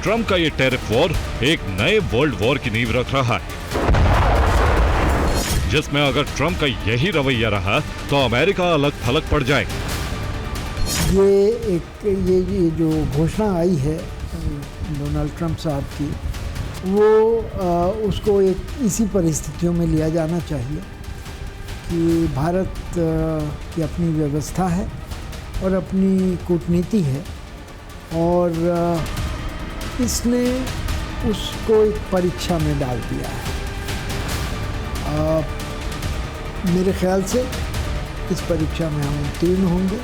Trump का ये tariff war एक नए वर्ल्ड वॉर की नींव रख रहा है, जिसमें अगर ट्रंप का यही रवैया रहा तो अमेरिका अलग थलग पड़ जाएगा। ये जो घोषणा आई है डोनाल्ड ट्रंप साहब की, वो उसको एक इसी परिस्थितियों में लिया जाना चाहिए कि भारत की अपनी व्यवस्था है और अपनी कूटनीति है, और इसने उसको एक परीक्षा में डाल दिया है। मेरे ख्याल से इस परीक्षा में हम उत्तीर्ण होंगे।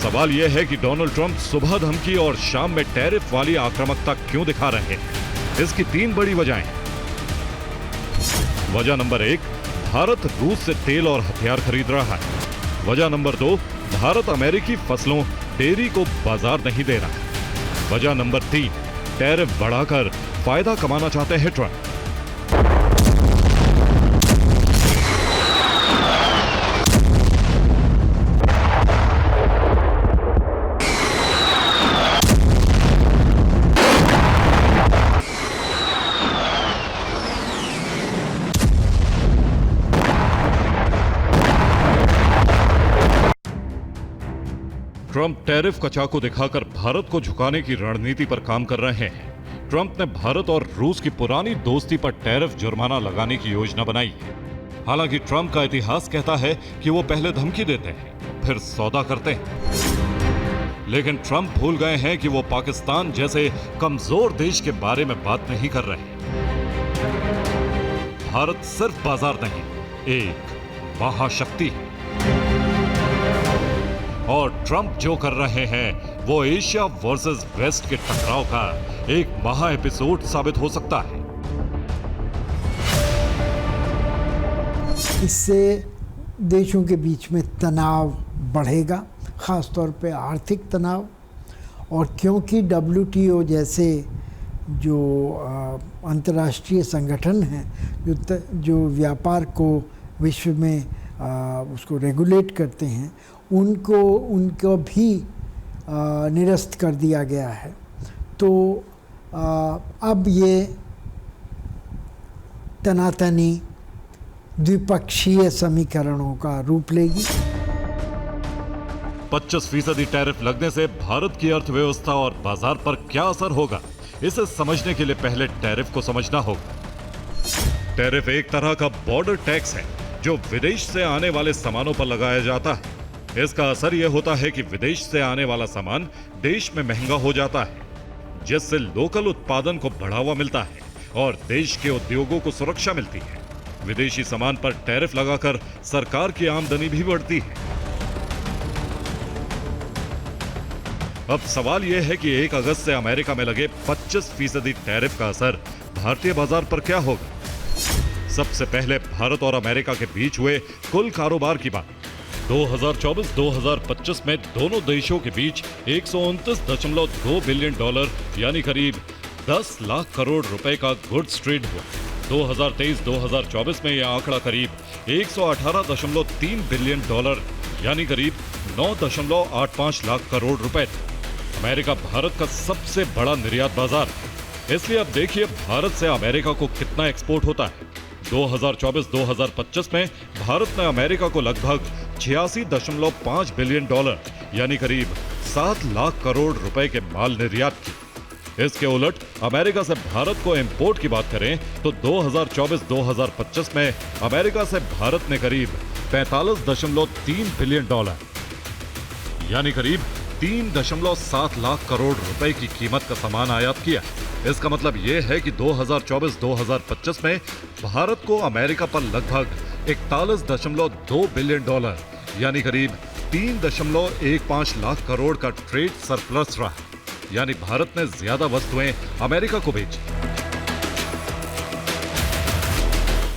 सवाल यह है कि डोनाल्ड ट्रंप सुबह धमकी और शाम में टैरिफ वाली आक्रामकता क्यों दिखा रहे हैं? इसकी 3 बड़ी वजहें। वजह नंबर 1, भारत रूस से तेल और हथियार खरीद रहा है। वजह नंबर 2, भारत अमेरिकी फसलों डेयरी को बाजार नहीं दे रहा। वजह नंबर 3, टैरिफ बढ़ाकर फायदा कमाना चाहते हैं ट्रंप। ट्रंप टैरिफ का चाकू दिखाकर भारत को झुकाने की रणनीति पर काम कर रहे हैं। ट्रंप ने भारत और रूस की पुरानी दोस्ती पर टैरिफ जुर्माना लगाने की योजना बनाई है। हालांकि ट्रंप का इतिहास कहता है कि वो पहले धमकी देते हैं, फिर सौदा करते हैं। लेकिन ट्रंप भूल गए हैं कि वो पाकिस्तान जैसे कमजोर देश के बारे में बात नहीं कर रहे। भारत सिर्फ बाजार नहीं, एक महाशक्ति है। और ट्रंप जो कर रहे हैं वो एशिया वर्सेस वेस्ट के टकराव का एक महा एपिसोड साबित हो सकता है। इससे देशों के बीच में तनाव बढ़ेगा, खासतौर पे आर्थिक तनाव, और क्योंकि WTO जैसे जो अंतर्राष्ट्रीय संगठन हैं जो व्यापार को विश्व में उसको रेगुलेट करते हैं, उनको भी निरस्त कर दिया गया है। तो अब ये तनातनी द्विपक्षीय समीकरणों का रूप लेगी। 25% टैरिफ लगने से भारत की अर्थव्यवस्था और बाजार पर क्या असर होगा, इसे समझने के लिए पहले टैरिफ को समझना होगा। टैरिफ एक तरह का बॉर्डर टैक्स है जो विदेश से आने वाले सामानों पर लगाया जाता है। इसका असर यह होता है कि विदेश से आने वाला सामान देश में महंगा हो जाता है, जिससे लोकल उत्पादन को बढ़ावा मिलता है और देश के उद्योगों को सुरक्षा मिलती है। विदेशी सामान पर टैरिफ लगाकर सरकार की आमदनी भी बढ़ती है। अब सवाल यह है कि 1 अगस्त से अमेरिका में लगे 25% टैरिफ का असर भारतीय बाजार पर क्या होगा। सबसे पहले भारत और अमेरिका के बीच हुए कुल कारोबार की बात। 2024-2025 में दोनों देशों के बीच $129.2 बिलियन यानी करीब 10 लाख करोड़ रुपए का गुड्स ट्रेड हुआ। 2023-2024 में यह आंकड़ा करीब $118.3 बिलियन यानी करीब 9.85 लाख करोड़ रुपए था। अमेरिका भारत का सबसे बड़ा निर्यात बाजार है, इसलिए अब देखिए भारत से अमेरिका को कितना एक्सपोर्ट होता है। 2024-2025 में भारत ने अमेरिका को लगभग $86.5 बिलियन यानी करीब 7 लाख करोड़ रुपए के माल निर्यात की। इसके उलट अमेरिका से भारत को इंपोर्ट की बात करें तो 2024-2025 में अमेरिका से भारत ने करीब $45.3 बिलियन यानी करीब 3.7 लाख करोड़ रुपए की कीमत का सामान आयात किया। इसका मतलब यह है कि 2024-2025 में भारत को अमेरिका पर लगभग $41.2 बिलियन यानी करीब 3.15 लाख करोड़ का ट्रेड सरप्लस रहा, यानी भारत ने ज्यादा वस्तुएं अमेरिका को बेची।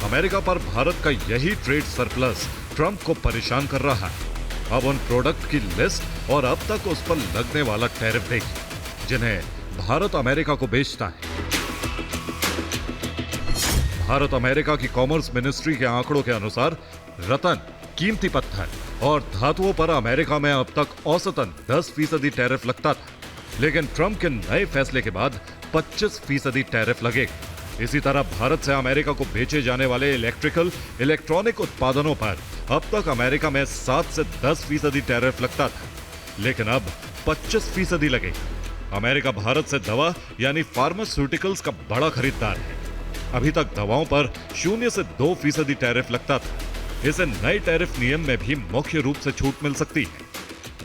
अमेरिका पर भारत का यही ट्रेड सरप्लस ट्रंप को परेशान कर रहा है। अब उन प्रोडक्ट की लिस्ट और अब तक उस पर लगने वाला टैरिफ देखिए जिन्हें भारत अमेरिका को बेचता है। भारत अमेरिका की कॉमर्स मिनिस्ट्री के आंकड़ों के अनुसार रत्न, कीमती पत्थर और धातुओं पर अमेरिका में अब तक औसतन 10% टैरिफ लगता था, लेकिन ट्रंप के नए फैसले के बाद 25% टैरिफ लगेगा। इसी तरह भारत से अमेरिका को बेचे जाने वाले इलेक्ट्रॉनिक उत्पादनों पर अब तक अमेरिका में 7 से 10% टैरिफ लगता था, लेकिन अब 25% लगेगा। अमेरिका भारत से दवा यानी फार्मास्यूटिकल्स का बड़ा खरीदार है। अभी तक दवाओं पर 0 से 2% टैरिफ लगता था। इसे नए टैरिफ नियम में भी मुख्य रूप से छूट मिल सकती है।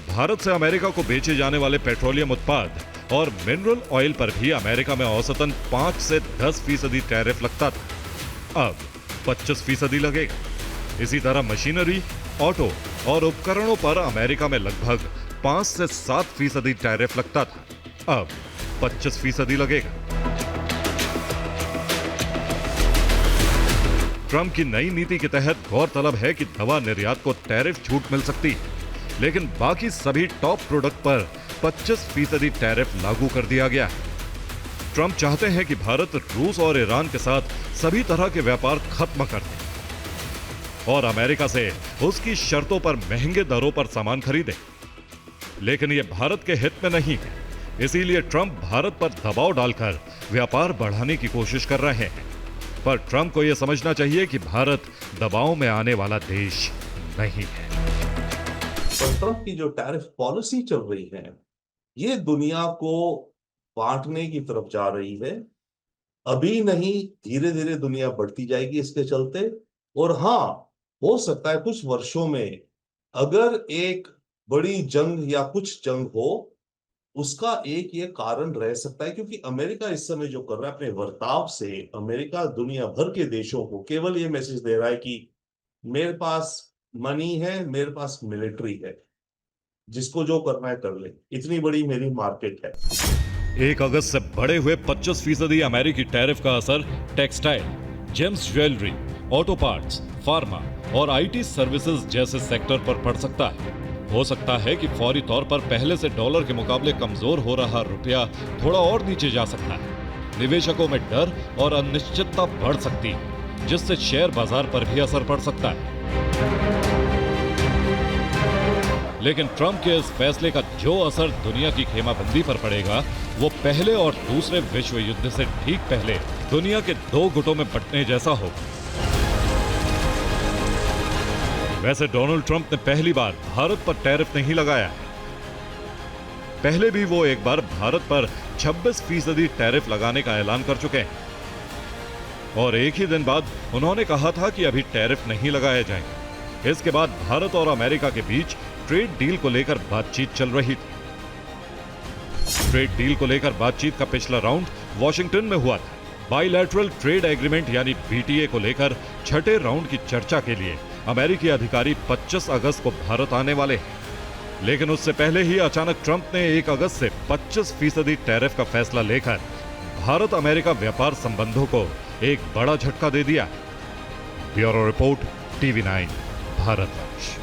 भारत से अमेरिका को बेचे जाने वाले पेट्रोलियम उत्पाद और मिनरल ऑयल पर भी अमेरिका में औसतन 5 से 10% टैरिफ लगता था, अब 25% लगेगा। इसी तरह मशीनरी, ऑटो और उपकरणों पर अमेरिका में लगभग 5 से 7% टैरिफ लगता था, अब 25% लगेगा। ट्रंप की नई नीति के तहत गौरतलब है कि दवा निर्यात को टैरिफ छूट मिल सकती है, लेकिन बाकी सभी टॉप प्रोडक्ट पर 25% टैरिफ लागू कर दिया गया है। ट्रंप चाहते हैं कि भारत रूस और ईरान के साथ सभी तरह के व्यापार खत्म कर दे और अमेरिका से उसकी शर्तों पर महंगे दरों पर सामान खरीदे, लेकिन यह भारत के हित में नहीं है। इसीलिए ट्रंप भारत पर दबाव डालकर व्यापार बढ़ाने की कोशिश कर रहे हैं, पर ट्रंप को यह समझना चाहिए कि भारत दबाव में आने वाला देश नहीं है। ट्रंप की जो टैरिफ पॉलिसी चल रही है, ये दुनिया को बांटने की तरफ जा रही है। अभी नहीं, धीरे धीरे दुनिया बढ़ती जाएगी इसके चलते। और हाँ, हो सकता है कुछ वर्षों में अगर एक बड़ी जंग या कुछ जंग हो, उसका एक ये कारण रह सकता है, क्योंकि अमेरिका इस समय जो कर रहा है अपने वर्ताव से, अमेरिका दुनिया भर के देशों को केवल ये मैसेज दे रहा है कि मेरे पास मनी है, मेरे पास मिलिट्री है, जिसको जो करना है कर ले, इतनी बड़ी मेरी मार्केट है। 1 अगस्त से बढ़े हुए 25% अमेरिकी टैरिफ का असर textile, James jewellery, auto parts, pharma और आईटी सर्विसेज जैसे सेक्टर पर पड़ सकता है। हो सकता है कि फौरी तौर पर पहले से डॉलर के मुकाबले कमजोर हो रहा रुपया थोड़ा और नीचे जा सकता है। निवेशकों में डर और अनिश्चितता बढ़ सकती है, जिससे शेयर बाजार पर भी असर पड़ सकता है। लेकिन ट्रंप के इस फैसले का जो असर दुनिया की खेमाबंदी पर पड़ेगा, वो पहले और दूसरे विश्व युद्ध से ठीक पहले दुनिया के 2 गुटों में बंटने जैसा होगा। वैसे डोनाल्ड ट्रंप ने पहली बार भारत पर टैरिफ नहीं लगाया है। पहले भी वो एक बार भारत पर 26% टैरिफ लगाने का ऐलान कर चुके हैं और एक ही दिन बाद उन्होंने कहा था कि अभी टैरिफ नहीं लगाए जाएंगे। इसके बाद भारत और अमेरिका के बीच ट्रेड डील को लेकर बातचीत चल रही थी। ट्रेड डील को लेकर बातचीत का पिछला राउंड वॉशिंगटन में हुआ था। बाइलैटरल ट्रेड एग्रीमेंट यानी बीटीए को लेकर छठे राउंड की चर्चा के लिए अमेरिकी अधिकारी 25 अगस्त को भारत आने वाले हैं, लेकिन उससे पहले ही अचानक ट्रंप ने 1 अगस्त से 25% टैरिफ का फैसला लेकर भारत अमेरिका व्यापार संबंधों को एक बड़ा झटका दे दिया। Bureau report, TV9 Bharatvarsh.